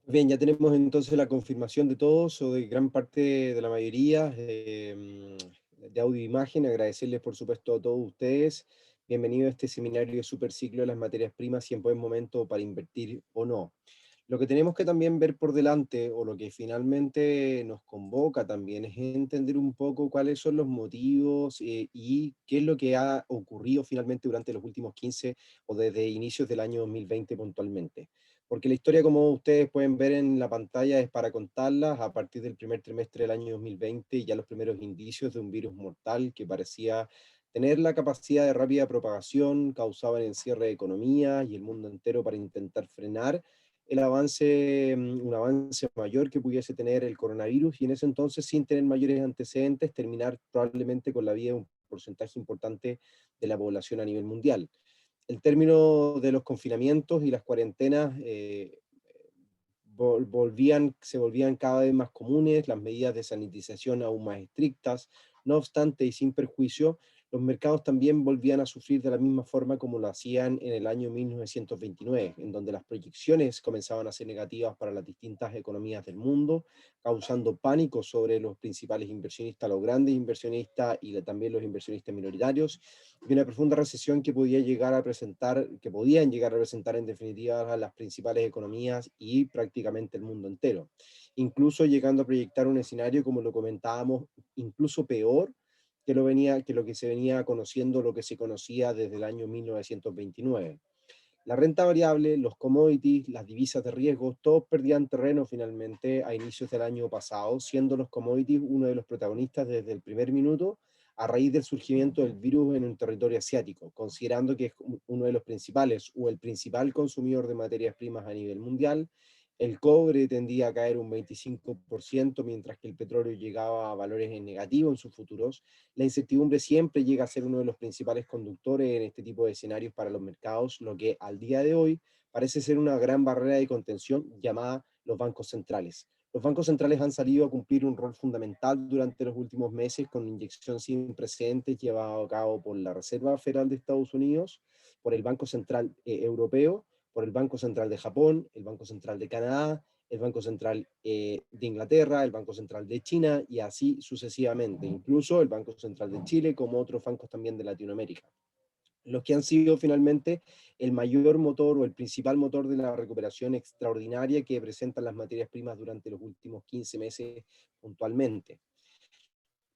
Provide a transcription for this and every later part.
Bien, ya tenemos entonces la confirmación de todos o de gran parte de la mayoría de audio e imagen. Agradecerles por supuesto a todos ustedes. Bienvenido a este seminario de superciclo de las materias primas y en buen momento para invertir o no. Lo que tenemos que también ver por delante, o lo que finalmente nos convoca también, es entender un poco cuáles son los motivos y qué es lo que ha ocurrido finalmente durante los últimos 15 o desde inicios del año 2020 puntualmente. Porque la historia, como ustedes pueden ver en la pantalla, es para contarlas a partir del primer trimestre del año 2020, ya los primeros indicios de un virus mortal que parecía tener la capacidad de rápida propagación, causaba el encierre de economías y el mundo entero para intentar frenar el avance, un avance mayor que pudiese tener el coronavirus, y en ese entonces, sin tener mayores antecedentes, terminar probablemente con la vida de un porcentaje importante de la población a nivel mundial. El término de los confinamientos y las cuarentenas se volvían cada vez más comunes, las medidas de sanitización aún más estrictas. No obstante, y sin perjuicio, los mercados también volvían a sufrir de la misma forma como lo hacían en el año 1929, en donde las proyecciones comenzaban a ser negativas para las distintas economías del mundo, causando pánico sobre los principales inversionistas, los grandes inversionistas y también los inversionistas minoritarios, y una profunda recesión que podía llegar a presentar, que podían llegar a presentar en definitiva a las principales economías y prácticamente el mundo entero. Incluso llegando a proyectar un escenario, como lo comentábamos, incluso peor que lo que se venía conociendo, lo que se conocía desde el año 1929. La renta variable, los commodities, las divisas de riesgo, todos perdían terreno finalmente a inicios del año pasado, siendo los commodities uno de los protagonistas desde el primer minuto a raíz del surgimiento del virus en un territorio asiático, considerando que es uno de los principales o el principal consumidor de materias primas a nivel mundial. El cobre tendía a caer un 25%, mientras que el petróleo llegaba a valores en negativo en sus futuros. La incertidumbre siempre llega a ser uno de los principales conductores en este tipo de escenarios para los mercados, lo que al día de hoy parece ser una gran barrera de contención llamada los bancos centrales. Los bancos centrales han salido a cumplir un rol fundamental durante los últimos meses con inyección sin precedentes llevada a cabo por la Reserva Federal de Estados Unidos, por el Banco Central Europeo, por el Banco Central de Japón, el Banco Central de Canadá, el Banco Central de Inglaterra, el Banco Central de China y así sucesivamente, incluso el Banco Central de Chile, como otros bancos también de Latinoamérica. Los que han sido finalmente el mayor motor o el principal motor de la recuperación extraordinaria que presentan las materias primas durante los últimos 15 meses puntualmente.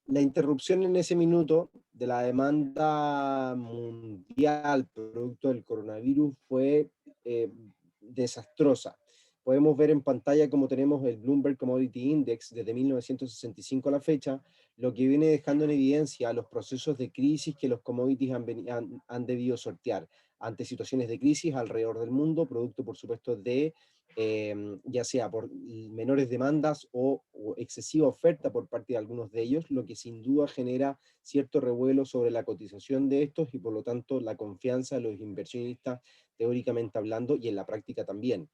La interrupción en ese minuto de la demanda mundial producto del coronavirus fue eh, desastrosa. Podemos ver en pantalla cómo tenemos el Bloomberg Commodity Index desde 1965 a la fecha, lo que viene dejando en evidencia los procesos de crisis que los commodities han debido sortear ante situaciones de crisis alrededor del mundo, producto por supuesto de ya sea por menores demandas o excesiva oferta por parte de algunos de ellos, lo que sin duda genera cierto revuelo sobre la cotización de estos y por lo tanto la confianza de los inversionistas teóricamente hablando y en la práctica también.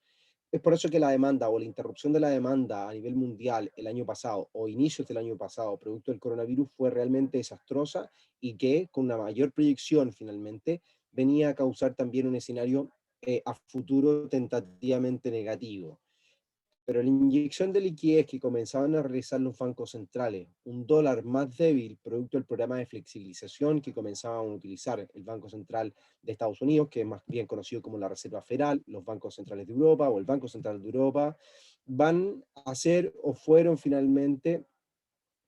Es por eso que la demanda o la interrupción de la demanda a nivel mundial el año pasado o inicios del año pasado, producto del coronavirus, fue realmente desastrosa y que con una mayor proyección finalmente venía a causar también un escenario a futuro tentativamente negativo. Pero la inyección de liquidez que comenzaban a realizar los bancos centrales, un dólar más débil, producto del programa de flexibilización que comenzaban a utilizar el Banco Central de Estados Unidos, que es más bien conocido como la Reserva Federal, los bancos centrales de Europa o el Banco Central de Europa, van a ser o fueron finalmente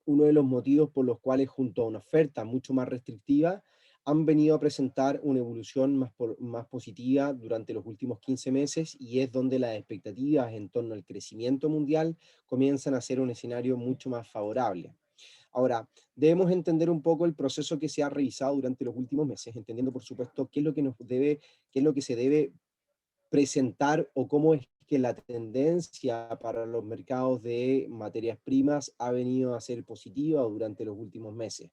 uno de los motivos por los cuales, junto a una oferta mucho más restrictiva, han venido a presentar una evolución más positiva durante los últimos 15 meses, y es donde las expectativas en torno al crecimiento mundial comienzan a ser un escenario mucho más favorable. Ahora, debemos entender un poco el proceso que se ha revisado durante los últimos meses, entendiendo por supuesto qué es lo que qué es lo que se debe presentar o cómo es que la tendencia para los mercados de materias primas ha venido a ser positiva durante los últimos meses.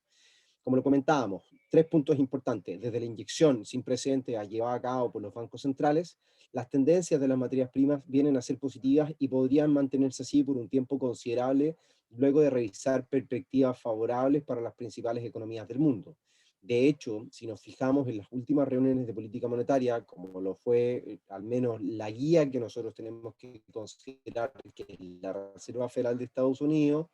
Como lo comentábamos, tres puntos importantes. Desde la inyección sin precedentes llevada a cabo por los bancos centrales, las tendencias de las materias primas vienen a ser positivas y podrían mantenerse así por un tiempo considerable luego de revisar perspectivas favorables para las principales economías del mundo. De hecho, si nos fijamos en las últimas reuniones de política monetaria, como lo fue al menos la guía que nosotros tenemos que considerar, que es la Reserva Federal de Estados Unidos,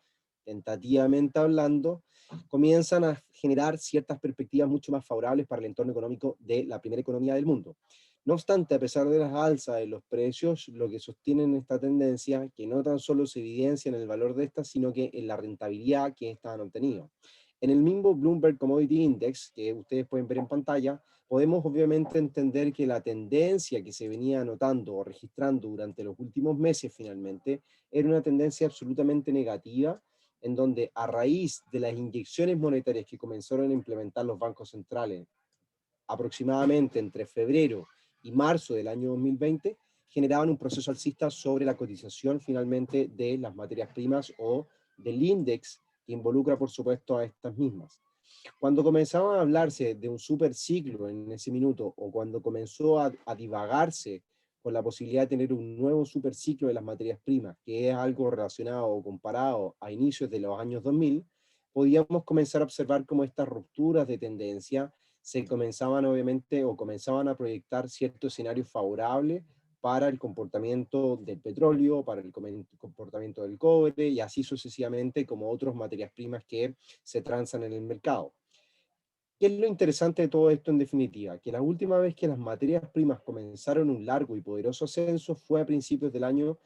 tentativamente hablando, comienzan a generar ciertas perspectivas mucho más favorables para el entorno económico de la primera economía del mundo. No obstante, a pesar de las alzas de los precios, lo que sostienen esta tendencia, que no tan solo se evidencia en el valor de estas, sino que en la rentabilidad que estas han obtenido. En el mismo Bloomberg Commodity Index, que ustedes pueden ver en pantalla, podemos obviamente entender que la tendencia que se venía anotando o registrando durante los últimos meses finalmente era una tendencia absolutamente negativa, en donde a raíz de las inyecciones monetarias que comenzaron a implementar los bancos centrales aproximadamente entre febrero y marzo del año 2020, generaban un proceso alcista sobre la cotización finalmente de las materias primas o del índice que involucra por supuesto a estas mismas. Cuando comenzaba a hablarse de un superciclo en ese minuto, o cuando comenzó a divagarse con la posibilidad de tener un nuevo superciclo de las materias primas, que es algo relacionado o comparado a inicios de los años 2000, podíamos comenzar a observar cómo estas rupturas de tendencia se comenzaban obviamente o comenzaban a proyectar ciertos escenarios favorables para el comportamiento del petróleo, para el comportamiento del cobre y así sucesivamente como otras materias primas que se transan en el mercado. ¿Qué es lo interesante de todo esto en definitiva? Que la última vez que las materias primas comenzaron un largo y poderoso ascenso fue a principios del año,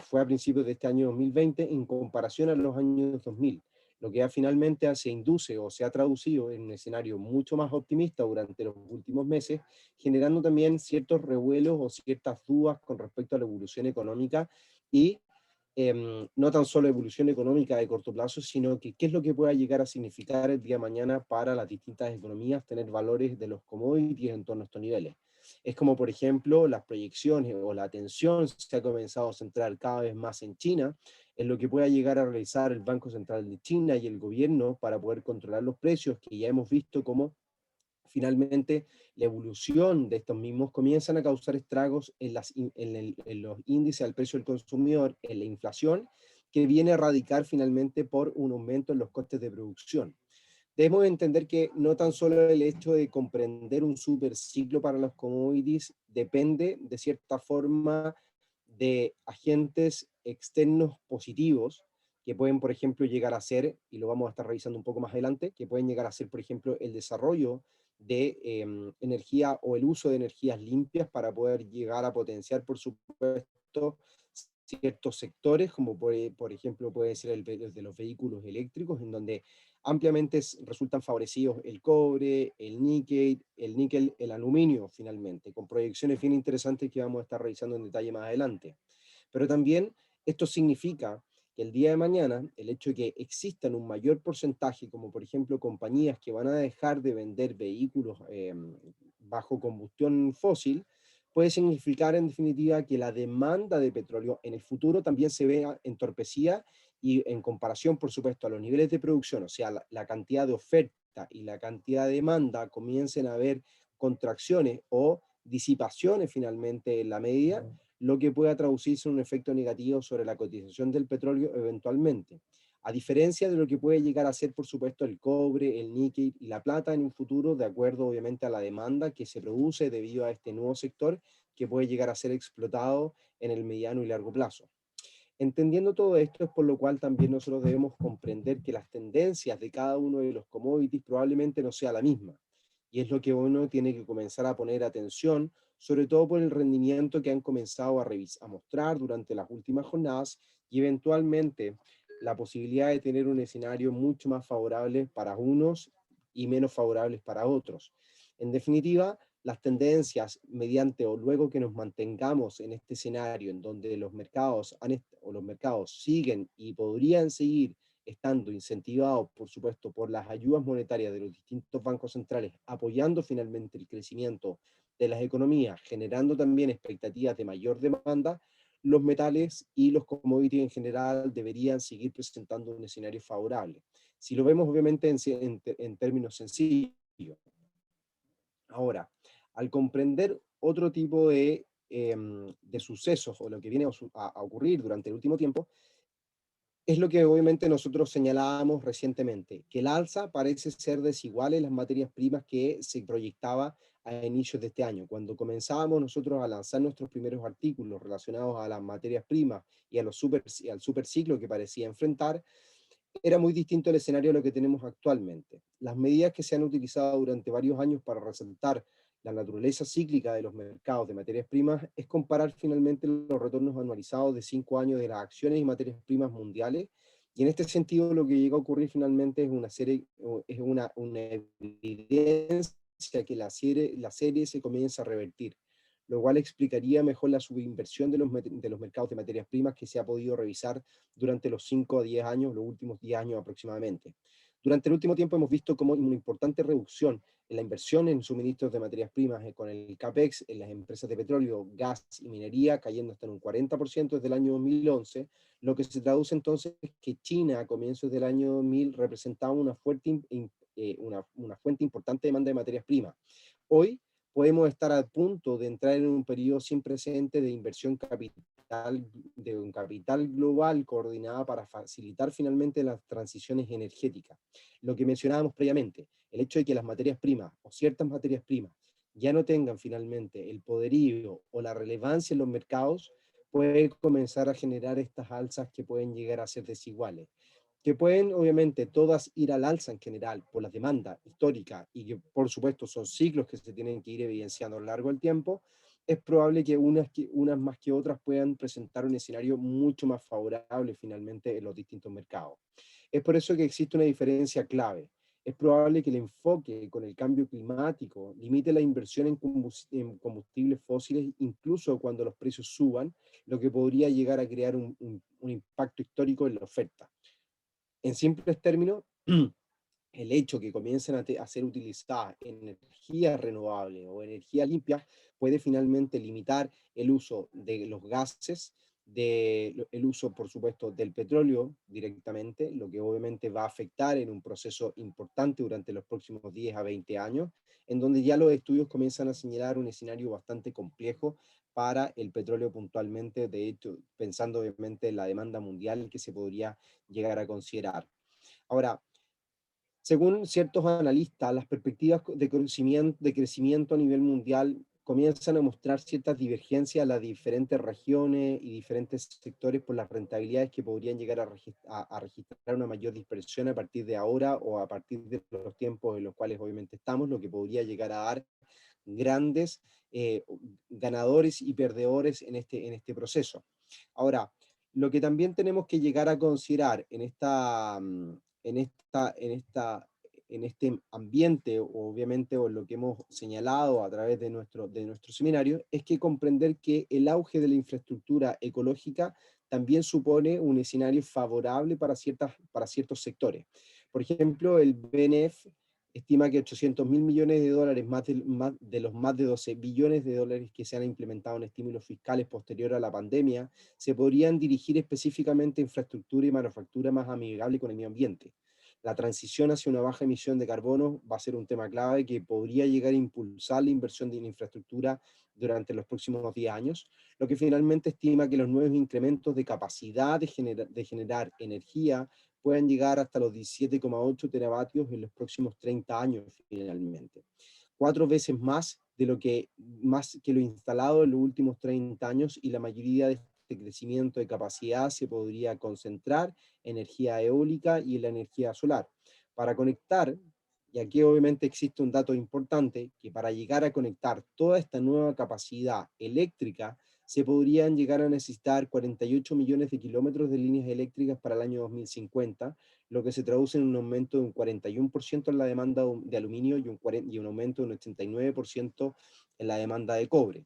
fue a principios de este año 2020 en comparación a los años 2000, lo que ya finalmente se induce o se ha traducido en un escenario mucho más optimista durante los últimos meses, generando también ciertos revuelos o ciertas dudas con respecto a la evolución económica y no tan solo evolución económica de corto plazo, sino que qué es lo que pueda llegar a significar el día de mañana para las distintas economías tener valores de los commodities en torno a estos niveles. Es como, por ejemplo, las proyecciones o la atención se ha comenzado a centrar cada vez más en China, en lo que pueda llegar a realizar el Banco Central de China y el gobierno para poder controlar los precios, que ya hemos visto cómo finalmente la evolución de estos mismos comienzan a causar estragos en los índices al precio del consumidor, en la inflación, que viene a radicar finalmente por un aumento en los costes de producción. Debemos entender que no tan solo el hecho de comprender un superciclo para los commodities depende de cierta forma de agentes externos positivos que pueden, por ejemplo, llegar a ser, y lo vamos a estar revisando un poco más adelante, que pueden llegar a ser, por ejemplo, el desarrollo de energía o el uso de energías limpias para poder llegar a potenciar, por supuesto, ciertos sectores, como por ejemplo puede ser el de los vehículos eléctricos, en donde ampliamente resultan favorecidos el cobre, el níquel, el aluminio finalmente, con proyecciones bien interesantes que vamos a estar revisando en detalle más adelante. Pero también esto significa que el día de mañana, el hecho de que existan un mayor porcentaje, como por ejemplo compañías que van a dejar de vender vehículos bajo combustión fósil, puede significar en definitiva que la demanda de petróleo en el futuro también se vea entorpecida y en comparación, por supuesto, a los niveles de producción, o sea, la cantidad de oferta y la cantidad de demanda, comiencen a haber contracciones o disipaciones finalmente en la media, lo que pueda traducirse en un efecto negativo sobre la cotización del petróleo eventualmente. A diferencia de lo que puede llegar a ser, por supuesto, el cobre, el níquel y la plata en un futuro, de acuerdo obviamente a la demanda que se produce debido a este nuevo sector que puede llegar a ser explotado en el mediano y largo plazo. Entendiendo todo esto es por lo cual también nosotros debemos comprender que las tendencias de cada uno de los commodities probablemente no sea la misma. Y es lo que uno tiene que comenzar a poner atención, sobre todo por el rendimiento que han comenzado a mostrar durante las últimas jornadas y eventualmente la posibilidad de tener un escenario mucho más favorable para unos y menos favorables para otros. En definitiva, las tendencias mediante o luego que nos mantengamos en este escenario en donde los mercados o los mercados siguen y podrían seguir estando incentivados, por supuesto, por las ayudas monetarias de los distintos bancos centrales, apoyando finalmente el crecimiento de las economías, generando también expectativas de mayor demanda, los metales y los commodities en general deberían seguir presentando un escenario favorable. Si lo vemos obviamente en términos sencillos. Ahora, al comprender otro tipo de sucesos o lo que viene a ocurrir durante el último tiempo, Es lo que obviamente nosotros señalábamos recientemente, que el alza parece ser desigual en las materias primas que se proyectaba a inicios de este año. Cuando comenzábamos nosotros a lanzar nuestros primeros artículos relacionados a las materias primas y a y al superciclo que parecía enfrentar, era muy distinto el escenario a lo que tenemos actualmente. Las medidas que se han utilizado durante varios años para resaltar la naturaleza cíclica de los mercados de materias primas es comparar finalmente los retornos anualizados de 5 años de las acciones y materias primas mundiales. Y en este sentido lo que llega a ocurrir finalmente es una evidencia que la serie se comienza a revertir, lo cual explicaría mejor la subinversión de los mercados de materias primas que se ha podido revisar durante los 5 a 10 años, los últimos 10 años aproximadamente. Durante el último tiempo hemos visto como una importante reducción en la inversión en suministros de materias primas con el CAPEX en las empresas de petróleo, gas y minería cayendo hasta en un 40% desde el año 2011, lo que se traduce entonces es que China a comienzos del año 2000 representaba una fuente importante de demanda de materias primas. Hoy podemos estar a punto de entrar en un periodo sin precedentes de inversión capital, de un capital global coordinada para facilitar finalmente las transiciones energéticas. Lo que mencionábamos previamente, el hecho de que las materias primas o ciertas materias primas ya no tengan finalmente el poderío o la relevancia en los mercados, puede comenzar a generar estas alzas que pueden llegar a ser desiguales, que pueden obviamente todas ir al alza en general por la demanda histórica y que por supuesto son ciclos que se tienen que ir evidenciando a lo largo del tiempo. Es probable que unas más que otras puedan presentar un escenario mucho más favorable finalmente en los distintos mercados. Es por eso que existe una diferencia clave. Es probable que el enfoque con el cambio climático limite la inversión en combustibles fósiles incluso cuando los precios suban, lo que podría llegar a crear un impacto histórico en la oferta. En simples términos, el hecho que comiencen a ser utilizadas energías renovables o energía limpia puede finalmente limitar el uso de los gases, el uso, por supuesto, del petróleo directamente, lo que obviamente va a afectar en un proceso importante durante los próximos 10 a 20 años, en donde ya los estudios comienzan a señalar un escenario bastante complejo para el petróleo puntualmente, de hecho, pensando obviamente en la demanda mundial que se podría llegar a considerar. Ahora, según ciertos analistas, las perspectivas de crecimiento a nivel mundial comienzan a mostrar ciertas divergencias en las diferentes regiones y diferentes sectores por las rentabilidades que podrían llegar a registrar una mayor dispersión a partir de ahora o a partir de los tiempos en los cuales obviamente estamos, lo que podría llegar a dar grandes ganadores y perdedores en este proceso. Ahora, lo que también tenemos que llegar a considerar en este ambiente, obviamente, o lo que hemos señalado a través de nuestro seminario, es que comprender que el auge de la infraestructura ecológica también supone un escenario favorable para ciertos sectores. Por ejemplo, el BNF estima que 800 mil millones de dólares, más de los más de 12 billones de dólares que se han implementado en estímulos fiscales posterior a la pandemia, se podrían dirigir específicamente a infraestructura y manufactura más amigable con el medio ambiente. La transición hacia una baja emisión de carbono va a ser un tema clave que podría llegar a impulsar la inversión de la infraestructura durante los próximos 10 años, lo que finalmente estima que los nuevos incrementos de capacidad de generar energía puedan llegar hasta los 17,8 teravatios en los próximos 30 años finalmente. 4 veces más que lo instalado en los últimos 30 años, y la mayoría de este crecimiento de capacidad se podría concentrar en energía eólica y en la energía solar. Para conectar, y aquí obviamente existe un dato importante, que para llegar a conectar toda esta nueva capacidad eléctrica, se podrían llegar a necesitar 48 millones de kilómetros de líneas eléctricas para el año 2050, lo que se traduce en un aumento de un 41% en la demanda de aluminio y un aumento de un 89% en la demanda de cobre.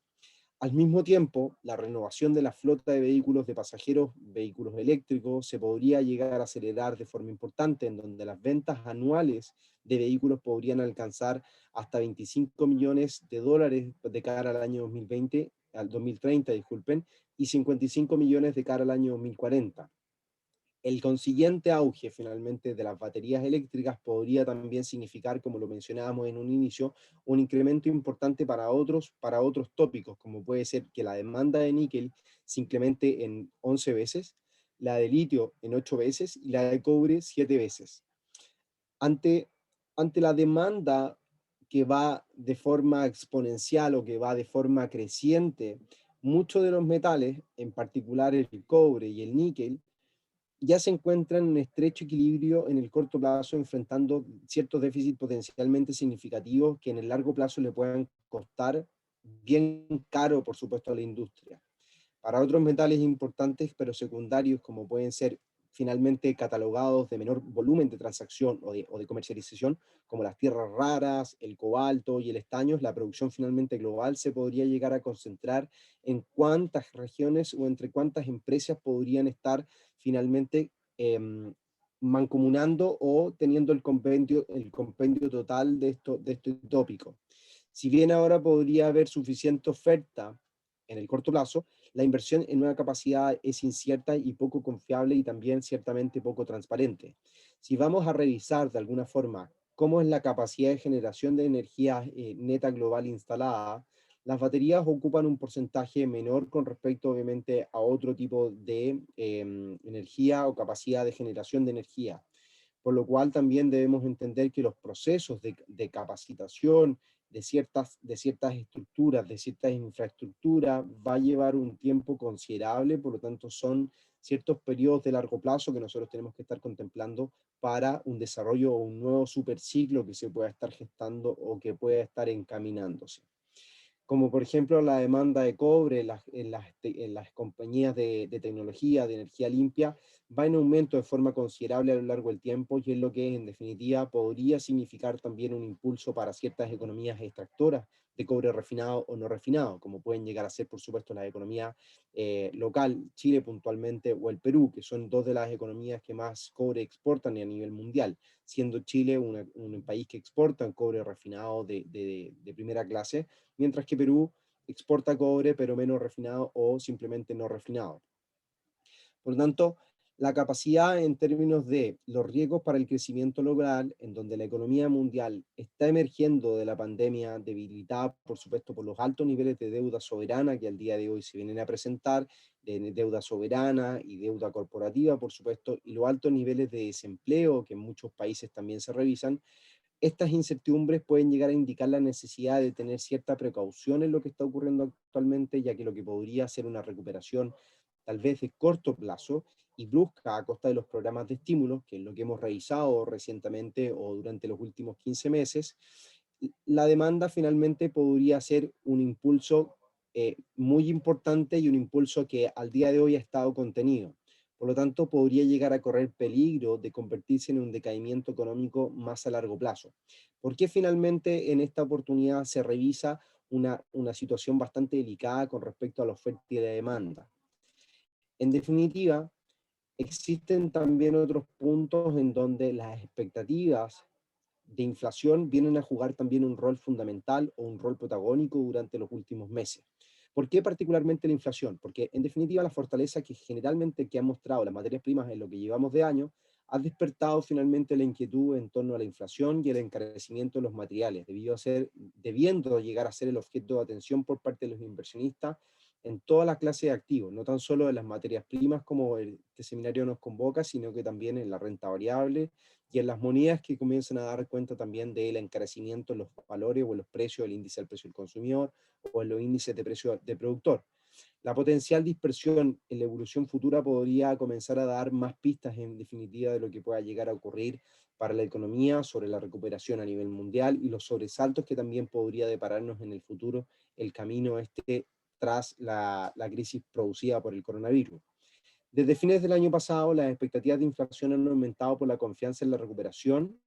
Al mismo tiempo, la renovación de la flota de vehículos de pasajeros, vehículos eléctricos, se podría llegar a acelerar de forma importante, en donde las ventas anuales de vehículos podrían alcanzar hasta 25 millones de dólares de cara al año 2020, al 2030, disculpen, y 55 millones de cara al año 2040. El consiguiente auge finalmente de las baterías eléctricas podría también significar, como lo mencionábamos en un inicio, un incremento importante para otros tópicos, como puede ser que la demanda de níquel se incremente en 11 veces, la de litio en 8 veces y la de cobre 7 veces. Ante, ante la demanda que va de forma exponencial o que va de forma creciente, muchos de los metales, en particular el cobre y el níquel, ya se encuentran en estrecho equilibrio en el corto plazo, enfrentando ciertos déficits potencialmente significativos que en el largo plazo le puedan costar bien caro, por supuesto, a la industria. Para otros metales importantes, pero secundarios, como pueden ser finalmente catalogados de menor volumen de transacción o de comercialización, como las tierras raras, el cobalto y el estaño, la producción finalmente global se podría llegar a concentrar en cuántas regiones o entre cuántas empresas podrían estar finalmente mancomunando o teniendo el compendio total de este tópico. Si bien ahora podría haber suficiente oferta en el corto plazo, la inversión en nueva capacidad es incierta y poco confiable y también ciertamente poco transparente. Si vamos a revisar de alguna forma cómo es la capacidad de generación de energía neta global instalada, las baterías ocupan un porcentaje menor con respecto obviamente a otro tipo de energía o capacidad de generación de energía, por lo cual también debemos entender que los procesos de capacitación de ciertas estructuras, de ciertas infraestructuras, va a llevar un tiempo considerable, por lo tanto son ciertos periodos de largo plazo que nosotros tenemos que estar contemplando para un desarrollo o un nuevo superciclo que se pueda estar gestando o que pueda estar encaminándose, como por ejemplo la demanda de cobre en las compañías de tecnología, de energía limpia, va en aumento de forma considerable a lo largo del tiempo y es lo que en definitiva podría significar también un impulso para ciertas economías extractoras de cobre refinado o no refinado, como pueden llegar a ser por supuesto las economías local, Chile puntualmente o el Perú, que son dos de las economías que más cobre exportan a nivel mundial, siendo Chile un país que exporta cobre refinado de primera clase, mientras que Perú exporta cobre pero menos refinado o simplemente no refinado. Por lo tanto, la capacidad en términos de los riesgos para el crecimiento local, en donde la economía mundial está emergiendo de la pandemia, debilitada, por supuesto, por los altos niveles de deuda soberana que al día de hoy se vienen a presentar, de deuda soberana y deuda corporativa, por supuesto, y los altos niveles de desempleo que en muchos países también se revisan, estas incertidumbres pueden llegar a indicar la necesidad de tener cierta precaución en lo que está ocurriendo actualmente, ya que lo que podría ser una recuperación tal vez de corto plazo y brusca a costa de los programas de estímulo, que es lo que hemos revisado recientemente o durante los últimos 15 meses, la demanda finalmente podría ser un impulso muy importante y un impulso que al día de hoy ha estado contenido. Por lo tanto, podría llegar a correr peligro de convertirse en un decaimiento económico más a largo plazo. ¿Por qué finalmente en esta oportunidad se revisa una situación bastante delicada con respecto a la oferta y la demanda? En definitiva, existen también otros puntos en donde las expectativas de inflación vienen a jugar también un rol fundamental o un rol protagónico durante los últimos meses. ¿Por qué particularmente la inflación? Porque en definitiva la fortaleza que generalmente que han mostrado las materias primas en lo que llevamos de año ha despertado finalmente la inquietud en torno a la inflación y el encarecimiento de los materiales, debiendo llegar a ser el objeto de atención por parte de los inversionistas en toda la clase de activos, no tan solo en las materias primas como este seminario nos convoca, sino que también en la renta variable y en las monedas que comienzan a dar cuenta también del encarecimiento en los valores o en los precios, el índice del precio del consumidor o en los índices de precio de productor. La potencial dispersión en la evolución futura podría comenzar a dar más pistas en definitiva de lo que pueda llegar a ocurrir para la economía, sobre la recuperación a nivel mundial y los sobresaltos que también podría depararnos en el futuro el camino este tras la crisis producida por el coronavirus. Desde fines del año pasado, las expectativas de inflación han aumentado por la confianza en la recuperación,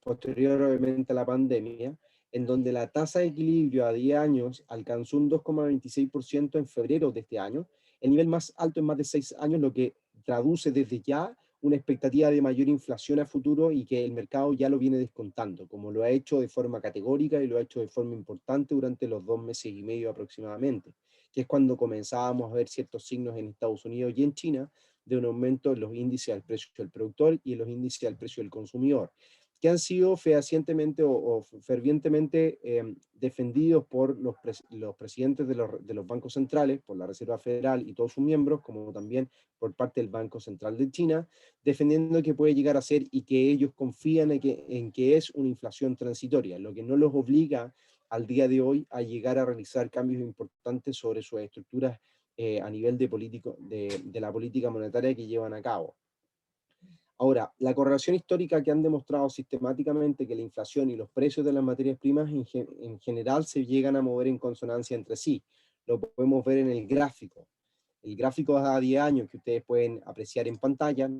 posterior obviamente a la pandemia, en donde la tasa de equilibrio a 10 años alcanzó un 2,26% en febrero de este año, el nivel más alto en más de 6 años, lo que traduce desde ya una expectativa de mayor inflación a futuro y que el mercado ya lo viene descontando, como lo ha hecho de forma categórica y lo ha hecho de forma importante durante los 2 meses y medio aproximadamente, que es cuando comenzábamos a ver ciertos signos en Estados Unidos y en China de un aumento en los índices al precio del productor y en los índices al precio del consumidor. que han sido fehacientemente o fervientemente defendidos por los presidentes de los bancos centrales, por la Reserva Federal y todos sus miembros, como también por parte del Banco Central de China, defendiendo que puede llegar a ser y que ellos confían en que es una inflación transitoria, lo que no los obliga al día de hoy a llegar a realizar cambios importantes sobre sus estructuras a nivel de la política monetaria que llevan a cabo. Ahora, la correlación histórica que han demostrado sistemáticamente que la inflación y los precios de las materias primas en general se llegan a mover en consonancia entre sí. Lo podemos ver en el gráfico. El gráfico a 10 años que ustedes pueden apreciar en pantalla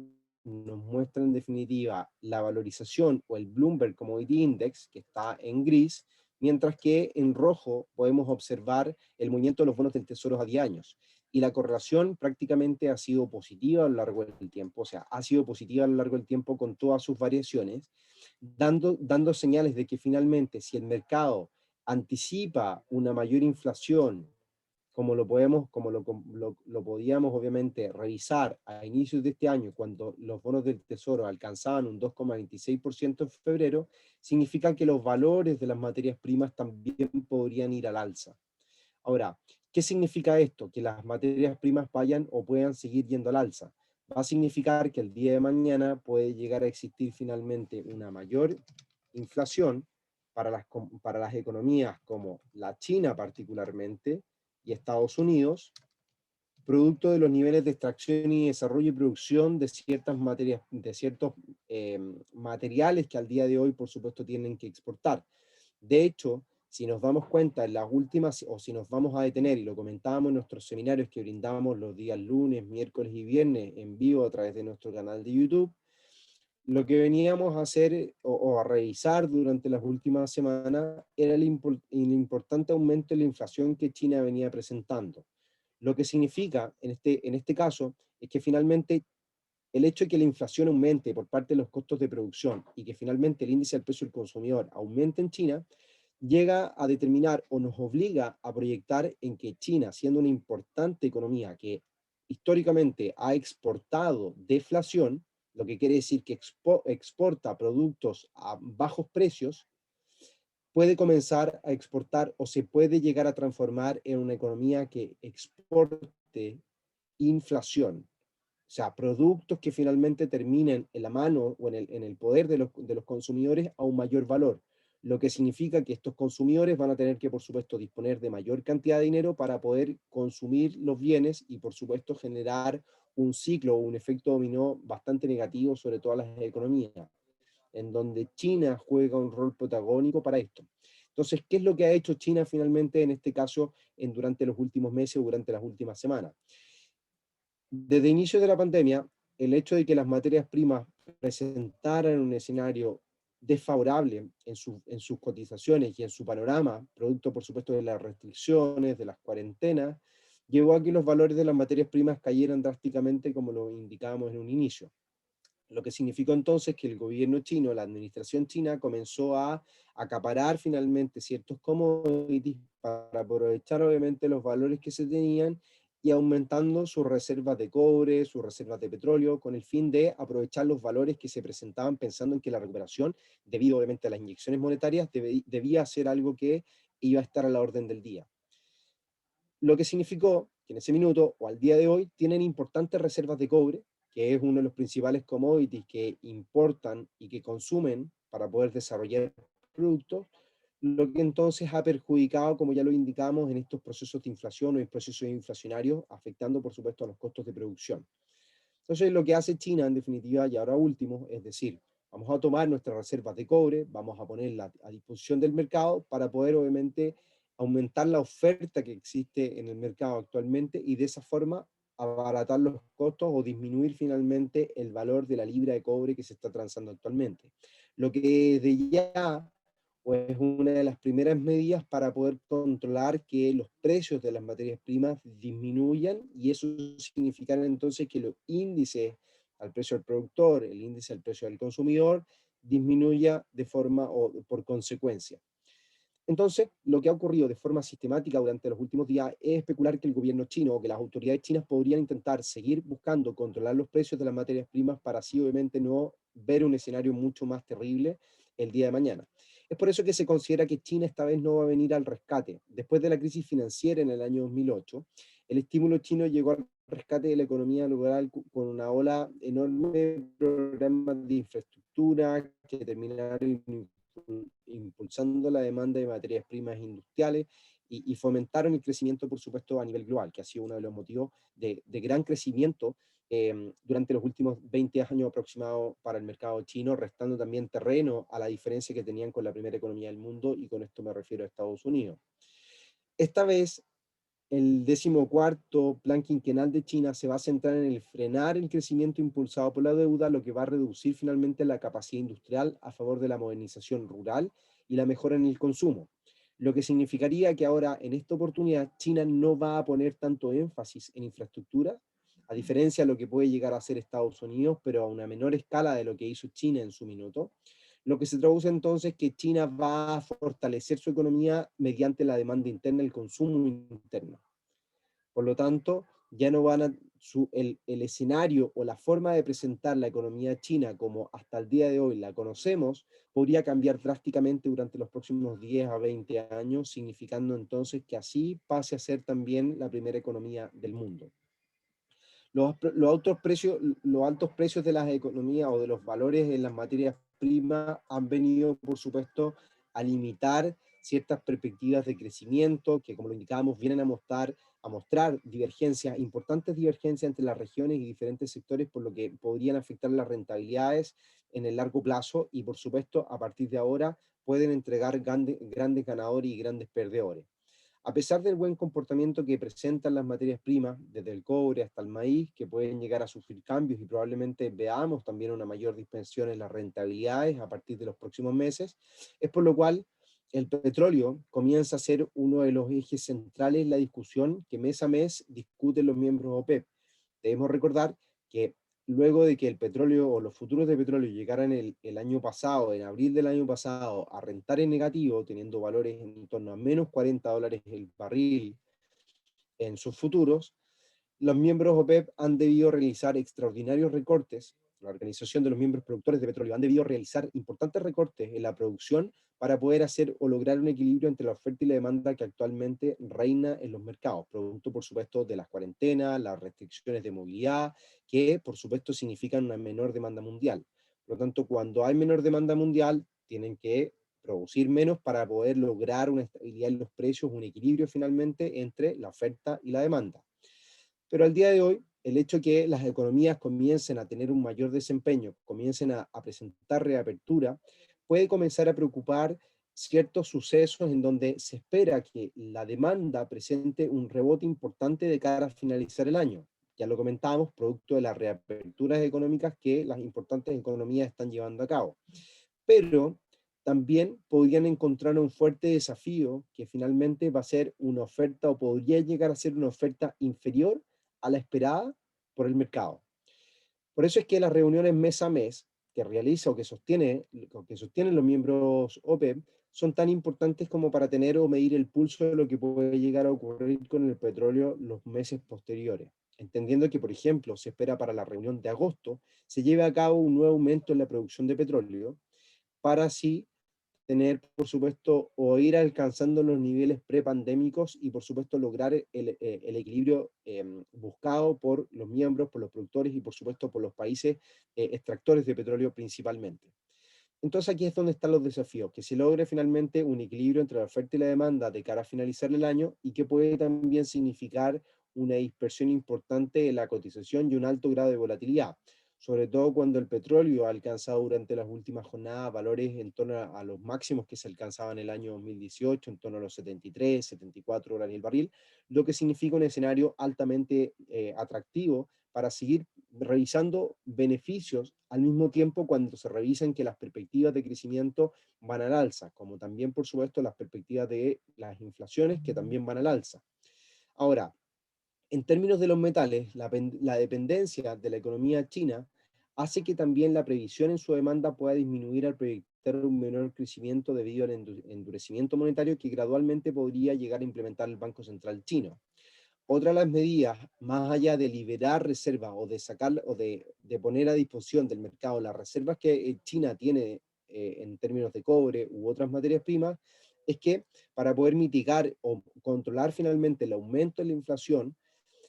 nos muestra en definitiva la valorización o el Bloomberg Commodity Index, que está en gris, mientras que en rojo podemos observar el movimiento de los bonos del Tesoro a 10 años. Y la correlación prácticamente ha sido positiva a lo largo del tiempo, o sea, ha sido positiva a lo largo del tiempo con todas sus variaciones, dando señales de que finalmente si el mercado anticipa una mayor inflación, como lo podíamos obviamente revisar a inicios de este año, cuando los bonos del Tesoro alcanzaban un 2,26% en febrero, significa que los valores de las materias primas también podrían ir al alza. Ahora, ¿qué significa esto? Que las materias primas vayan o puedan seguir yendo al alza. Va a significar que el día de mañana puede llegar a existir finalmente una mayor inflación para las economías como la China particularmente y Estados Unidos, producto de los niveles de extracción y desarrollo y producción de ciertas materias, de ciertos materiales que al día de hoy, por supuesto, tienen que exportar. De hecho, si nos damos cuenta en las últimas, o si nos vamos a detener, y lo comentábamos en nuestros seminarios que brindamos los días lunes, miércoles y viernes en vivo a través de nuestro canal de YouTube, lo que veníamos a hacer o a revisar durante las últimas semanas era el importante aumento de la inflación que China venía presentando. Lo que significa, en este caso, es que finalmente el hecho de que la inflación aumente por parte de los costos de producción y que finalmente el índice del precio del consumidor aumente en China, llega a determinar o nos obliga a proyectar en que China, siendo una importante economía que históricamente ha exportado deflación, lo que quiere decir que exporta productos a bajos precios, puede comenzar a exportar o se puede llegar a transformar en una economía que exporte inflación. O sea, productos que finalmente terminen en la mano o en el poder de los consumidores a un mayor valor, lo que significa que estos consumidores van a tener que, por supuesto, disponer de mayor cantidad de dinero para poder consumir los bienes y, por supuesto, generar un ciclo o un efecto dominó bastante negativo sobre todas las economías, en donde China juega un rol protagónico para esto. Entonces, ¿qué es lo que ha hecho China finalmente en este caso durante los últimos meses o durante las últimas semanas? Desde el inicio de la pandemia, el hecho de que las materias primas presentaran un escenario desfavorable en sus cotizaciones y en su panorama, producto por supuesto de las restricciones, de las cuarentenas, llevó a que los valores de las materias primas cayeran drásticamente como lo indicábamos en un inicio. Lo que significó entonces que el gobierno chino, la administración china, comenzó a acaparar finalmente ciertos commodities para aprovechar obviamente los valores que se tenían y aumentando sus reservas de cobre, sus reservas de petróleo, con el fin de aprovechar los valores que se presentaban pensando en que la recuperación, debido obviamente a las inyecciones monetarias, debía ser algo que iba a estar a la orden del día. Lo que significó que en ese minuto o al día de hoy tienen importantes reservas de cobre, que es uno de los principales commodities que importan y que consumen para poder desarrollar productos, lo que entonces ha perjudicado, como ya lo indicamos, en estos procesos de inflación o en procesos inflacionarios, afectando por supuesto a los costos de producción. Entonces lo que hace China en definitiva, y ahora último, es decir, vamos a tomar nuestras reservas de cobre, vamos a ponerlas a disposición del mercado para poder obviamente aumentar la oferta que existe en el mercado actualmente y de esa forma abaratar los costos o disminuir finalmente el valor de la libra de cobre que se está transando actualmente. Lo que de ya es una de las primeras medidas para poder controlar que los precios de las materias primas disminuyan y eso significará entonces que los índices al precio del productor, el índice al precio del consumidor, disminuya de forma o por consecuencia. Entonces, lo que ha ocurrido de forma sistemática durante los últimos días es especular que el gobierno chino o que las autoridades chinas podrían intentar seguir buscando controlar los precios de las materias primas para así obviamente no ver un escenario mucho más terrible el día de mañana. Es por eso que se considera que China esta vez no va a venir al rescate. Después de la crisis financiera en el año 2008, el estímulo chino llegó al rescate de la economía global con una ola enorme de programas de infraestructura que terminaron impulsando la demanda de materias primas industriales y fomentaron el crecimiento, por supuesto, a nivel global, que ha sido uno de los motivos de gran crecimiento durante los últimos 20 años aproximados para el mercado chino, restando también terreno a la diferencia que tenían con la primera economía del mundo, y con esto me refiero a Estados Unidos. Esta vez, el 14º plan quinquenal de China se va a centrar en el frenar el crecimiento impulsado por la deuda, lo que va a reducir finalmente la capacidad industrial a favor de la modernización rural y la mejora en el consumo. Lo que significaría que ahora, en esta oportunidad, China no va a poner tanto énfasis en infraestructura, a diferencia de lo que puede llegar a hacer Estados Unidos, pero a una menor escala de lo que hizo China en su minuto. Lo que se traduce entonces que China va a fortalecer su economía mediante la demanda interna, el consumo interno. Por lo tanto, ya no van a, el escenario o la forma de presentar la economía china como hasta el día de hoy la conocemos, podría cambiar drásticamente durante los próximos 10 a 20 años, significando entonces que así pase a ser también la primera economía del mundo. Los altos precios de las economías o de los valores en las materias primas han venido, por supuesto, a limitar ciertas perspectivas de crecimiento que, como lo indicábamos, vienen a mostrar divergencias, importantes divergencias entre las regiones y diferentes sectores, por lo que podrían afectar las rentabilidades en el largo plazo y, por supuesto, a partir de ahora pueden entregar grandes ganadores y grandes perdedores. A pesar del buen comportamiento que presentan las materias primas, desde el cobre hasta el maíz, que pueden llegar a sufrir cambios y probablemente veamos también una mayor dispersión en las rentabilidades a partir de los próximos meses, es por lo cual el petróleo comienza a ser uno de los ejes centrales en la discusión que mes a mes discuten los miembros OPEP. Debemos recordar que luego de que el petróleo o los futuros de petróleo llegaran el año pasado, en abril del año pasado, a rentar en negativo, teniendo valores en torno a menos $40 el barril en sus futuros, los miembros OPEP han debido realizar extraordinarios recortes. La Organización de los Miembros Productores de Petróleo han debido realizar importantes recortes en la producción para poder hacer o lograr un equilibrio entre la oferta y la demanda que actualmente reina en los mercados, producto, por supuesto, de las cuarentenas, las restricciones de movilidad, que, por supuesto, significan una menor demanda mundial. Por lo tanto, cuando hay menor demanda mundial, tienen que producir menos para poder lograr una estabilidad en los precios, un equilibrio finalmente entre la oferta y la demanda. Pero al día de hoy, el hecho de que las economías comiencen a tener un mayor desempeño, comiencen a presentar reapertura, puede comenzar a preocupar ciertos sucesos en donde se espera que la demanda presente un rebote importante de cara a finalizar el año. Ya lo comentábamos, producto de las reaperturas económicas que las importantes economías están llevando a cabo. Pero también podrían encontrar un fuerte desafío que finalmente va a ser una oferta o podría llegar a ser una oferta inferior a la esperada por el mercado. Por eso es que las reuniones mes a mes que realiza o que sostienen los miembros OPEP son tan importantes como para tener o medir el pulso de lo que puede llegar a ocurrir con el petróleo los meses posteriores. Entendiendo que, por ejemplo, se espera para la reunión de agosto se lleve a cabo un nuevo aumento en la producción de petróleo para así tener, por supuesto, o ir alcanzando los niveles prepandémicos y, por supuesto, lograr el equilibrio buscado por los miembros, por los productores y, por supuesto, por los países extractores de petróleo principalmente. Entonces aquí es donde están los desafíos, que se logre finalmente un equilibrio entre la oferta y la demanda de cara a finalizar el año y que puede también significar una dispersión importante en la cotización y un alto grado de volatilidad, sobre todo cuando el petróleo ha alcanzado durante las últimas jornadas valores en torno a los máximos que se alcanzaban en el año 2018, en torno a los 73, 74 dólares el barril, lo que significa un escenario altamente atractivo para seguir revisando beneficios al mismo tiempo cuando se revisan que las perspectivas de crecimiento van al alza, como también, por supuesto, las perspectivas de las inflaciones que también van al alza. Ahora, en términos de los metales, la dependencia de la economía china hace que también la previsión en su demanda pueda disminuir al proyectar proyectar un menor crecimiento debido al endurecimiento monetario que gradualmente podría llegar a implementar el Banco Central chino. Otra de las medidas, más allá de liberar reservas o de sacar o de poner a disposición del mercado las reservas que China tiene en términos de cobre u otras materias primas, es que para poder mitigar o controlar finalmente el aumento de la inflación,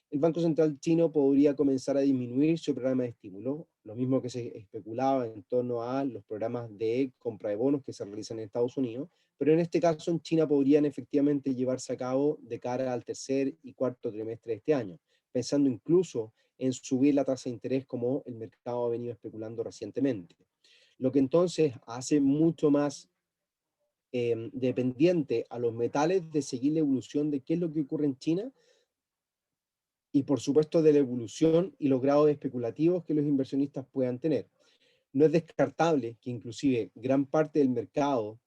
el Banco Central chino podría comenzar a disminuir su programa de estímulo, lo mismo que se especulaba en torno a los programas de compra de bonos que se realizan en Estados Unidos, pero en este caso en China podrían efectivamente llevarse a cabo de cara al tercer y cuarto trimestre de este año, pensando incluso en subir la tasa de interés como el mercado ha venido especulando recientemente. Lo que entonces hace mucho más dependiente a los metales de seguir la evolución de qué es lo que ocurre en China y por supuesto de la evolución y los grados especulativos que los inversionistas puedan tener. No es descartable que inclusive gran parte del mercado,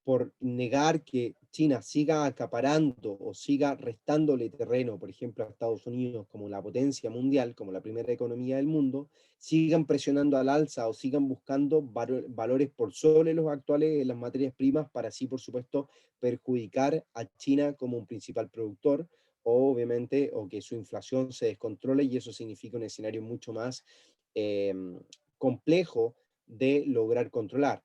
por negar que China siga acaparando o siga restándole terreno, por ejemplo, a Estados Unidos como la potencia mundial, como la primera economía del mundo, sigan presionando al alza o sigan buscando valores por sobre los actuales en las materias primas para así, por supuesto, perjudicar a China como un principal productor o obviamente o que su inflación se descontrole y eso significa un escenario mucho más eh, complejo de lograr controlar.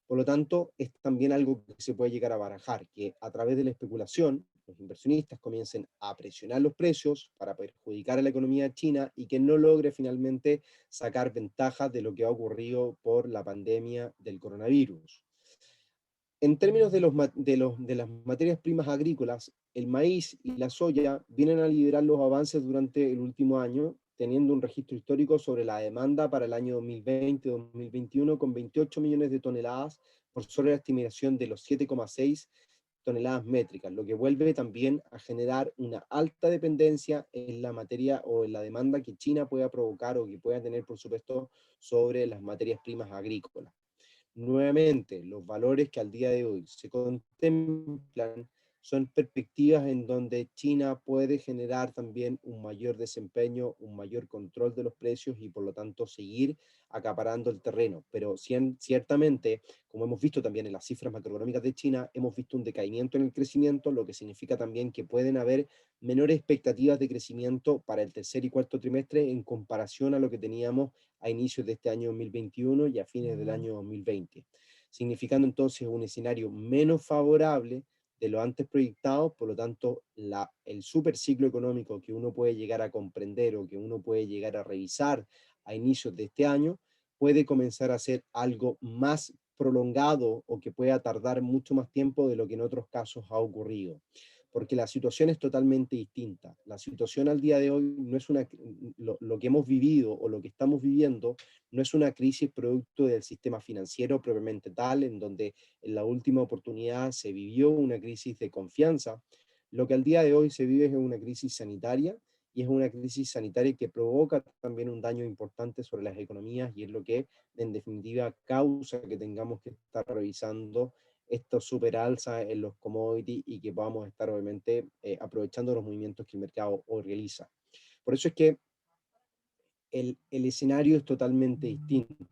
Por lo tanto, es también algo que se puede llegar a barajar, que a través de la especulación los inversionistas comiencen a presionar los precios para perjudicar a la economía china y que no logre finalmente sacar ventajas de lo que ha ocurrido por la pandemia del coronavirus. En términos de las materias primas agrícolas, el maíz y la soya vienen a liderar los avances durante el último año, teniendo un registro histórico sobre la demanda para el año 2020-2021 con 28 millones de toneladas por sobre la estimación de los 7,6 toneladas métricas, lo que vuelve también a generar una alta dependencia en la materia o en la demanda que China pueda provocar o que pueda tener, por supuesto, sobre las materias primas agrícolas. Nuevamente, los valores que al día de hoy se contemplan son perspectivas en donde China puede generar también un mayor desempeño, un mayor control de los precios y por lo tanto seguir acaparando el terreno. Pero ciertamente, como hemos visto también en las cifras macroeconómicas de China, hemos visto un decaimiento en el crecimiento, lo que significa también que pueden haber menores expectativas de crecimiento para el tercer y cuarto trimestre en comparación a lo que teníamos a inicios de este año 2021 y a fines del año 2020, significando entonces un escenario menos favorable de lo antes proyectado, por lo tanto, el superciclo económico que uno puede llegar a comprender o que uno puede llegar a revisar a inicios de este año, puede comenzar a ser algo más prolongado o que pueda tardar mucho más tiempo de lo que en otros casos ha ocurrido. Porque la situación es totalmente distinta. La situación al día de hoy no es lo que hemos vivido o lo que estamos viviendo no es una crisis producto del sistema financiero propiamente tal, en donde en la última oportunidad se vivió una crisis de confianza. Lo que al día de hoy se vive es una crisis sanitaria y es una crisis sanitaria que provoca también un daño importante sobre las economías y es lo que en definitiva causa que tengamos que estar revisando estos super alzas en los commodities y que podamos estar obviamente aprovechando los movimientos que el mercado hoy realiza. Por eso es que el escenario es totalmente distinto.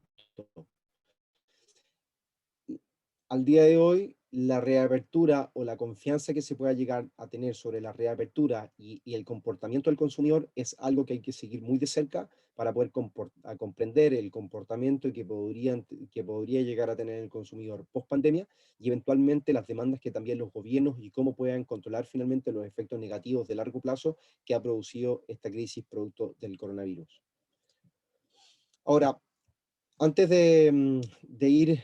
Al día de hoy, la reapertura o la confianza que se pueda llegar a tener sobre la reapertura y el comportamiento del consumidor es algo que hay que seguir muy de cerca para poder comprender el comportamiento que podría llegar a tener el consumidor post pandemia y eventualmente las demandas que también los gobiernos y cómo puedan controlar finalmente los efectos negativos de largo plazo que ha producido esta crisis producto del coronavirus. Ahora, antes de ir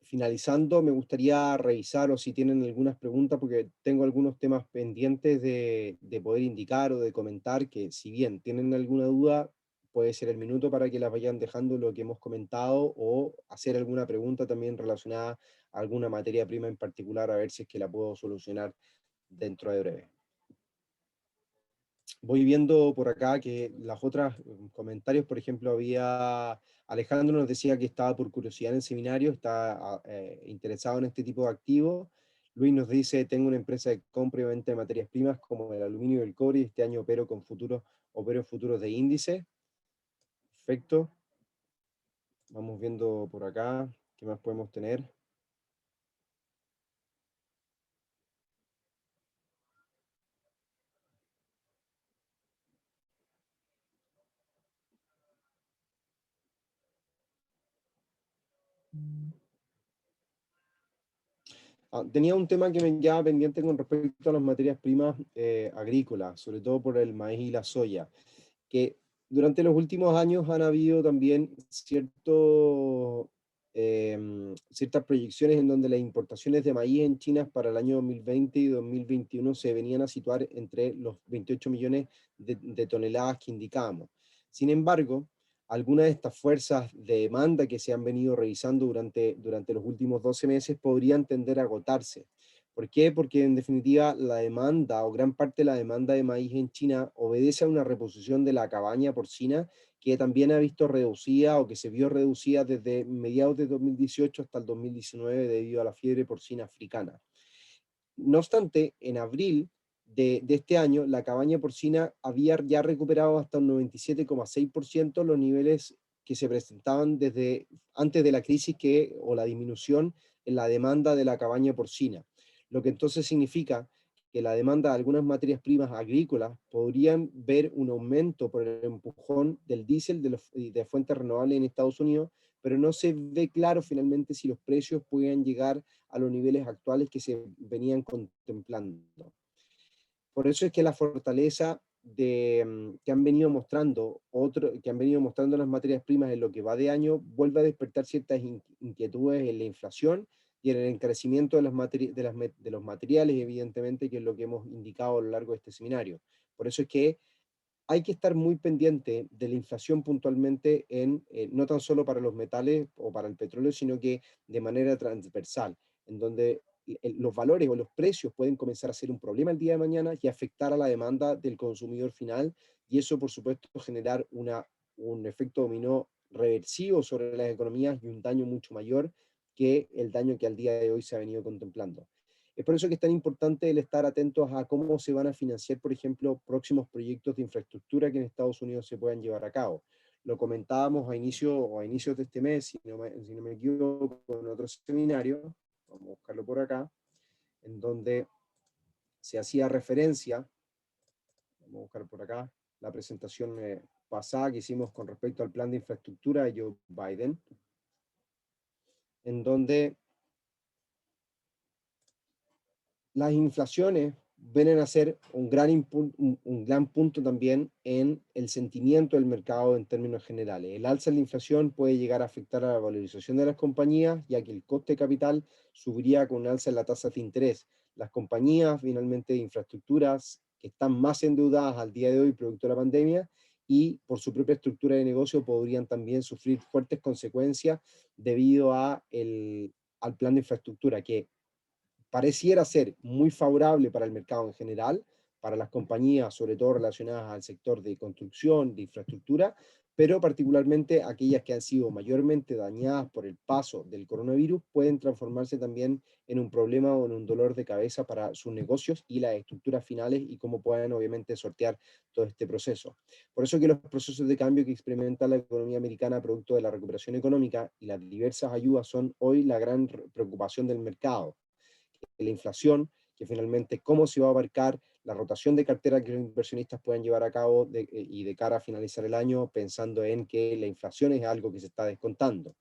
finalizando, me gustaría revisar o si tienen algunas preguntas, porque tengo algunos temas pendientes de poder indicar o de comentar, que si bien tienen alguna duda, puede ser el minuto para que las vayan dejando lo que hemos comentado o hacer alguna pregunta también relacionada a alguna materia prima en particular, a ver si es que la puedo solucionar dentro de breve. Voy viendo por acá que las otras comentarios, por ejemplo, Alejandro nos decía que estaba por curiosidad en el seminario, está interesado en este tipo de activos. Luis nos dice, tengo una empresa de compra y venta de materias primas como el aluminio y el cobre y este año opero en futuros de índice. Perfecto. Vamos viendo por acá ¿Qué más podemos tener? Tenía un tema que me quedaba pendiente con respecto a las materias primas agrícolas, sobre todo por el maíz y la soya, que durante los últimos años han habido también ciertas proyecciones en donde las importaciones de maíz en China para el año 2020 y 2021 se venían a situar entre los 28 millones de toneladas que indicábamos. Sin embargo, algunas de estas fuerzas de demanda que se han venido revisando durante los últimos 12 meses podrían tender a agotarse. ¿Por qué? Porque en definitiva la demanda o gran parte de la demanda de maíz en China obedece a una reposición de la cabaña porcina que también ha visto reducida o que se vio reducida desde mediados de 2018 hasta el 2019 debido a la fiebre porcina africana. No obstante, en abril de este año, la cabaña porcina había ya recuperado hasta un 97,6% los niveles que se presentaban desde antes de la crisis o la disminución en la demanda de la cabaña porcina. Lo que entonces significa que la demanda de algunas materias primas agrícolas podrían ver un aumento por el empujón del diésel de fuentes renovables en Estados Unidos, pero no se ve claro finalmente si los precios pueden llegar a los niveles actuales que se venían contemplando. Por eso es que la fortaleza que han venido que han venido mostrando las materias primas en lo que va de año, vuelve a despertar ciertas inquietudes en la inflación y en el encarecimiento de los materiales, evidentemente, que es lo que hemos indicado a lo largo de este seminario. Por eso es que hay que estar muy pendiente de la inflación puntualmente no tan solo para los metales o para el petróleo, sino que de manera transversal, en donde los valores o los precios pueden comenzar a ser un problema el día de mañana y afectar a la demanda del consumidor final, y eso por supuesto generar un efecto dominó reversivo sobre las economías y un daño mucho mayor que el daño que al día de hoy se ha venido contemplando. Es por eso que es tan importante el estar atentos a cómo se van a financiar, por ejemplo, próximos proyectos de infraestructura que en Estados Unidos se puedan llevar a cabo. Lo comentábamos a inicios de este mes, si no me equivoco, en otro seminario, vamos a buscarlo por acá, en donde se hacía referencia, vamos a buscar por acá, la presentación pasada que hicimos con respecto al plan de infraestructura de Joe Biden, en donde las inflaciones vienen a ser un gran punto también en el sentimiento del mercado en términos generales. El alza de la inflación puede llegar a afectar a la valorización de las compañías, ya que el coste de capital subiría con un alza en la tasa de interés. Las compañías, finalmente, de infraestructuras que están más endeudadas al día de hoy producto de la pandemia y por su propia estructura de negocio podrían también sufrir fuertes consecuencias debido al plan de infraestructura, que pareciera ser muy favorable para el mercado en general, para las compañías, sobre todo relacionadas al sector de construcción, de infraestructura, pero particularmente aquellas que han sido mayormente dañadas por el paso del coronavirus pueden transformarse también en un problema o en un dolor de cabeza para sus negocios y las estructuras finales y cómo pueden obviamente sortear todo este proceso. Por eso que los procesos de cambio que experimenta la economía americana producto de la recuperación económica y las diversas ayudas son hoy la gran preocupación del mercado. La inflación, que finalmente cómo se va a abarcar la rotación de cartera que los inversionistas puedan llevar a cabo y de cara a finalizar el año, pensando en que la inflación es algo que se está descontando.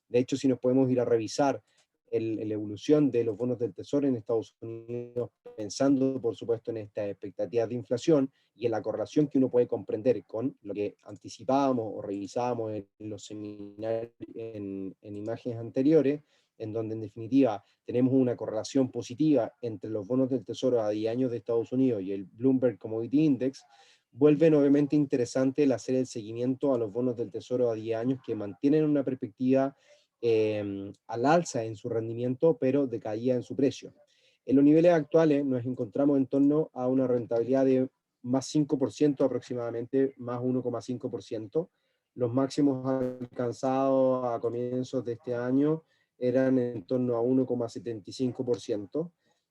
De hecho, si nos podemos ir a revisar la evolución de los bonos del Tesoro en Estados Unidos, pensando, por supuesto, en estas expectativas de inflación y en la correlación que uno puede comprender con lo que anticipábamos o revisábamos en los seminarios, en imágenes anteriores, en donde en definitiva tenemos una correlación positiva entre los bonos del Tesoro a 10 años de Estados Unidos y el Bloomberg Commodity Index, vuelven obviamente interesante el hacer el seguimiento a los bonos del Tesoro a 10 años que mantienen una perspectiva al alza en su rendimiento, pero de caída en su precio. En los niveles actuales nos encontramos en torno a una rentabilidad de más 5% aproximadamente, más 1,5%. Los máximos alcanzados a comienzos de este año eran en torno a 1,75%,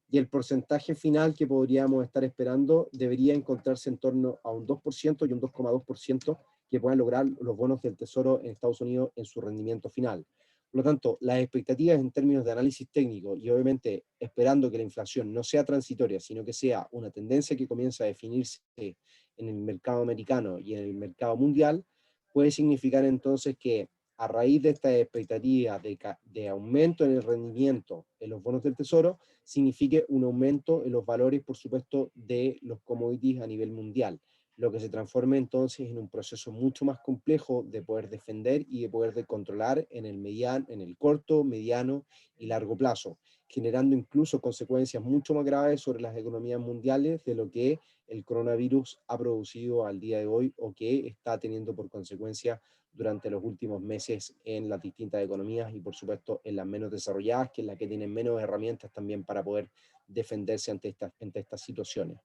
y el porcentaje final que podríamos estar esperando debería encontrarse en torno a un 2% y un 2,2% que puedan lograr los bonos del Tesoro en Estados Unidos en su rendimiento final. Por lo tanto, las expectativas en términos de análisis técnico y obviamente esperando que la inflación no sea transitoria, sino que sea una tendencia que comienza a definirse en el mercado americano y en el mercado mundial, puede significar entonces que a raíz de esta expectativa de aumento en el rendimiento en los bonos del tesoro, signifique un aumento en los valores, por supuesto, de los commodities a nivel mundial, lo que se transforme entonces en un proceso mucho más complejo de poder defender y de poder controlar en el corto, mediano y largo plazo, generando incluso consecuencias mucho más graves sobre las economías mundiales de lo que el coronavirus ha producido al día de hoy o que está teniendo por consecuencia durante los últimos meses en las distintas economías y por supuesto en las menos desarrolladas, que es la que tienen menos herramientas también para poder defenderse ante estas situaciones.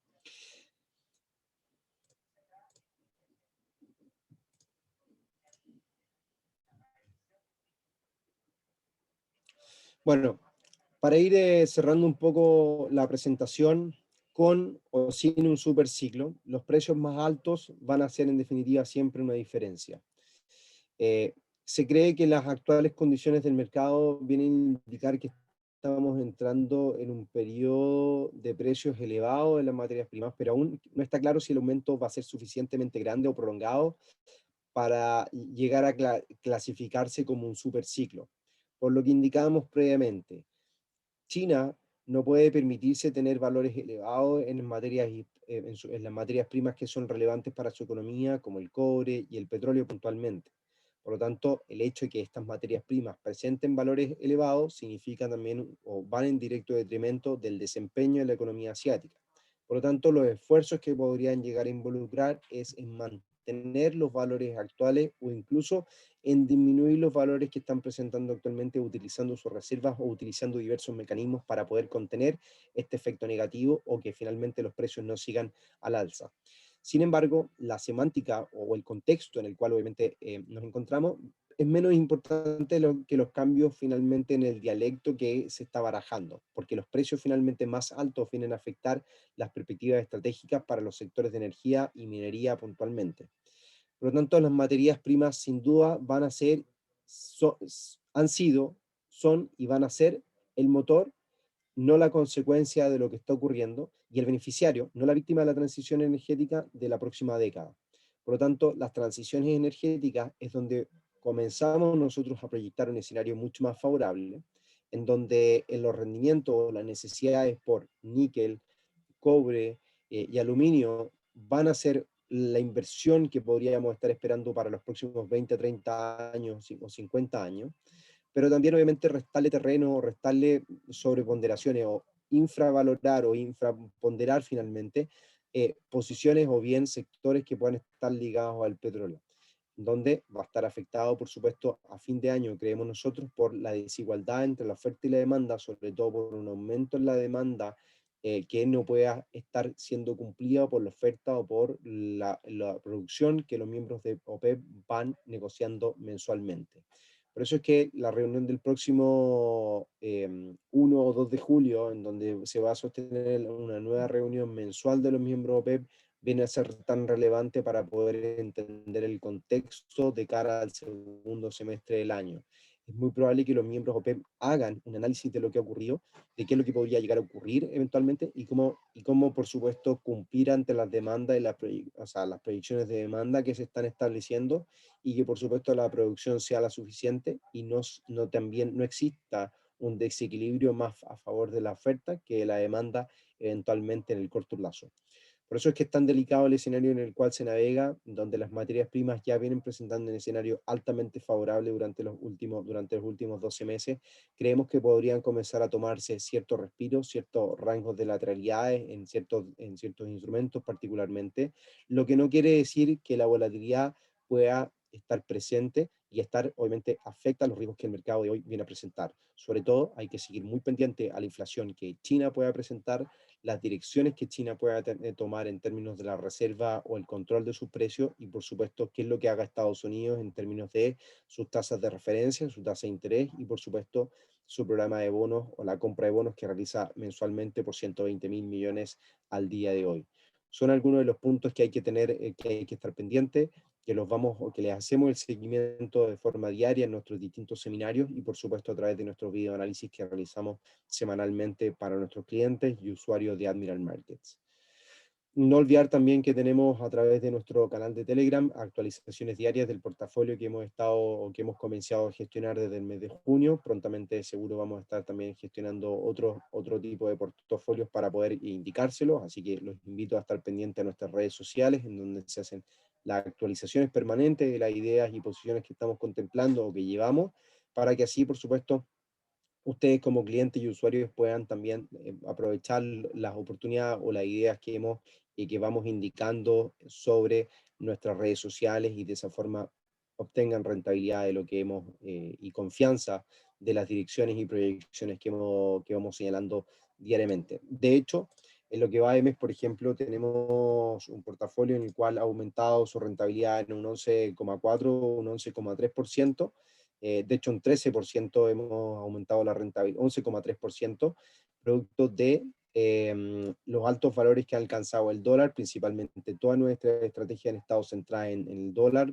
Bueno, para ir cerrando un poco la presentación, con o sin un superciclo, los precios más altos van a ser en definitiva siempre una diferencia. Eh, Se cree que las actuales condiciones del mercado vienen a indicar que estamos entrando en un periodo de precios elevados en las materias primas, pero aún no está claro si el aumento va a ser suficientemente grande o prolongado para llegar a clasificarse como un superciclo. Por lo que indicábamos previamente, China no puede permitirse tener valores elevados en las materias primas que son relevantes para su economía, como el cobre y el petróleo puntualmente. Por lo tanto, el hecho de que estas materias primas presenten valores elevados significa también o van en directo detrimento del desempeño de la economía asiática. Por lo tanto, los esfuerzos que podrían llegar a involucrar es en mantener los valores actuales o incluso en disminuir los valores que están presentando actualmente utilizando sus reservas o utilizando diversos mecanismos para poder contener este efecto negativo o que finalmente los precios no sigan al alza. Sin embargo, la semántica o el contexto en el cual obviamente nos encontramos es menos importante que los cambios finalmente en el dialecto que se está barajando, porque los precios finalmente más altos vienen a afectar las perspectivas estratégicas para los sectores de energía y minería puntualmente. Por lo tanto, las materias primas sin duda van a ser, so, han sido, son y van a ser el motor, no la consecuencia de lo que está ocurriendo, y el beneficiario, no la víctima de la transición energética de la próxima década. Por lo tanto, las transiciones energéticas es donde comenzamos nosotros a proyectar un escenario mucho más favorable, en donde en los rendimientos, las necesidades por níquel, cobre y aluminio van a ser la inversión que podríamos estar esperando para los próximos 20, 30 años o 50 años, pero también obviamente restarle terreno, restarle sobreponderaciones o infravalorar o infraponderar finalmente posiciones o bien sectores que puedan estar ligados al petróleo, donde va a estar afectado, por supuesto, a fin de año, creemos nosotros, por la desigualdad entre la oferta y la demanda, sobre todo por un aumento en la demanda que no pueda estar siendo cumplida por la oferta o por la producción que los miembros de OPEP van negociando mensualmente. Por eso es que la reunión del próximo 1 o 2 de julio, en donde se va a sostener una nueva reunión mensual de los miembros OPEP, viene a ser tan relevante para poder entender el contexto de cara al segundo semestre del año. Es muy probable que los miembros OPEP hagan un análisis de lo que ha ocurrido, de qué es lo que podría llegar a ocurrir eventualmente y cómo por supuesto, cumplir ante las demandas y o sea, las proyecciones de demanda que se están estableciendo y que por supuesto la producción sea la suficiente y también no exista un desequilibrio más a favor de la oferta que de la demanda eventualmente en el corto plazo. Por eso es que es tan delicado el escenario en el cual se navega, donde las materias primas ya vienen presentando un escenario altamente favorable durante los últimos 12 meses. Creemos que podrían comenzar a tomarse ciertos respiros, ciertos rangos de lateralidades en ciertos instrumentos particularmente, lo que no quiere decir que la volatilidad pueda estar presente y obviamente, afecta a los riesgos que el mercado de hoy viene a presentar. Sobre todo, hay que seguir muy pendiente a la inflación que China pueda presentar, las direcciones que China pueda tomar en términos de la reserva o el control de sus precios y, por supuesto, qué es lo que haga Estados Unidos en términos de sus tasas de referencia, su tasa de interés y, por supuesto, su programa de bonos o la compra de bonos que realiza mensualmente por 120.000 millones al día de hoy. son algunos de los puntos que hay que tener, que hay que estar pendiente, que los vamos o que les hacemos el seguimiento de forma diaria en nuestros distintos seminarios y por supuesto a través de nuestros videoanálisis que realizamos semanalmente para nuestros clientes y usuarios de Admiral Markets. No olvidar también que tenemos a través de nuestro canal de Telegram actualizaciones diarias del portafolio que hemos estado o que hemos comenzado a gestionar desde el mes de junio. Prontamente seguro vamos a estar también gestionando otro tipo de portafolios para poder indicárselos, así que los invito a estar pendientes a nuestras redes sociales en donde se hacen las actualizaciones permanentes de las ideas y posiciones que estamos contemplando o que llevamos, para que así, por supuesto, ustedes como clientes y usuarios puedan también aprovechar las oportunidades o las ideas que hemos y que vamos indicando sobre nuestras redes sociales y de esa forma obtengan rentabilidad de lo que hemos y confianza de las direcciones y proyecciones que vamos señalando diariamente. De hecho, en lo que va de mes, por ejemplo, tenemos un portafolio en el cual ha aumentado su rentabilidad en un 11,4, un 11,3%. De hecho, un 13% hemos aumentado la rentabilidad, 11,3%, producto de los altos valores que ha alcanzado el dólar, principalmente toda nuestra estrategia han estado centrada en el dólar,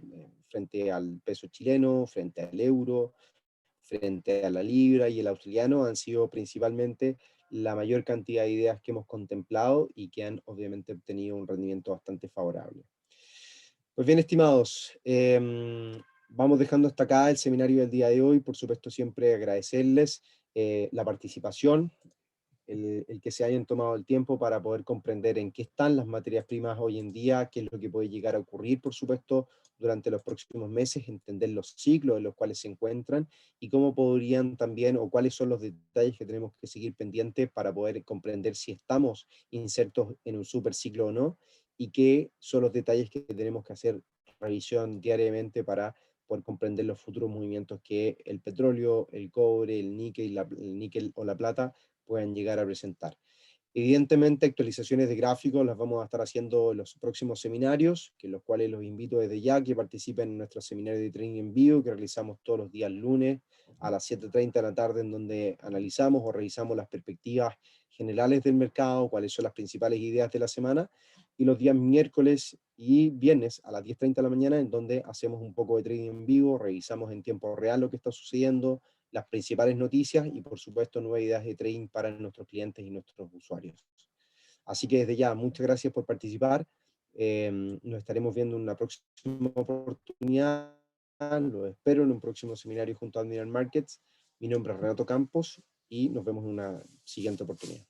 frente al peso chileno, frente al euro, frente a la libra y el australiano, han sido principalmente la mayor cantidad de ideas que hemos contemplado y que han obviamente obtenido un rendimiento bastante favorable. Pues bien, estimados, vamos dejando hasta acá el seminario del día de hoy. Por supuesto, siempre agradecerles la participación, el que se hayan tomado el tiempo para poder comprender en qué están las materias primas hoy en día, qué es lo que puede llegar a ocurrir, por supuesto, durante los próximos meses, entender los ciclos en los cuales se encuentran y cómo podrían también, o cuáles son los detalles que tenemos que seguir pendientes para poder comprender si estamos insertos en un superciclo o no, y qué son los detalles que tenemos que hacer revisión diariamente para poder comprender los futuros movimientos que el petróleo, el cobre, el níquel o la plata puedan llegar a presentar. Evidentemente, actualizaciones de gráficos las vamos a estar haciendo en los próximos seminarios, que los cuales los invito desde ya que participen en nuestro seminario de trading en vivo, que realizamos todos los días lunes a las 7:30 de la tarde, en donde analizamos o revisamos las perspectivas generales del mercado, cuáles son las principales ideas de la semana, y los días miércoles y viernes a las 10:30 de la mañana, en donde hacemos un poco de trading en vivo, revisamos en tiempo real lo que está sucediendo, las principales noticias y por supuesto nuevas ideas de trading para nuestros clientes y nuestros usuarios. Así que desde ya, muchas gracias por participar. Nos estaremos viendo en una próxima oportunidad. Lo espero en un próximo seminario junto a Admiral Markets. Mi nombre es Renato Campos y nos vemos en una siguiente oportunidad.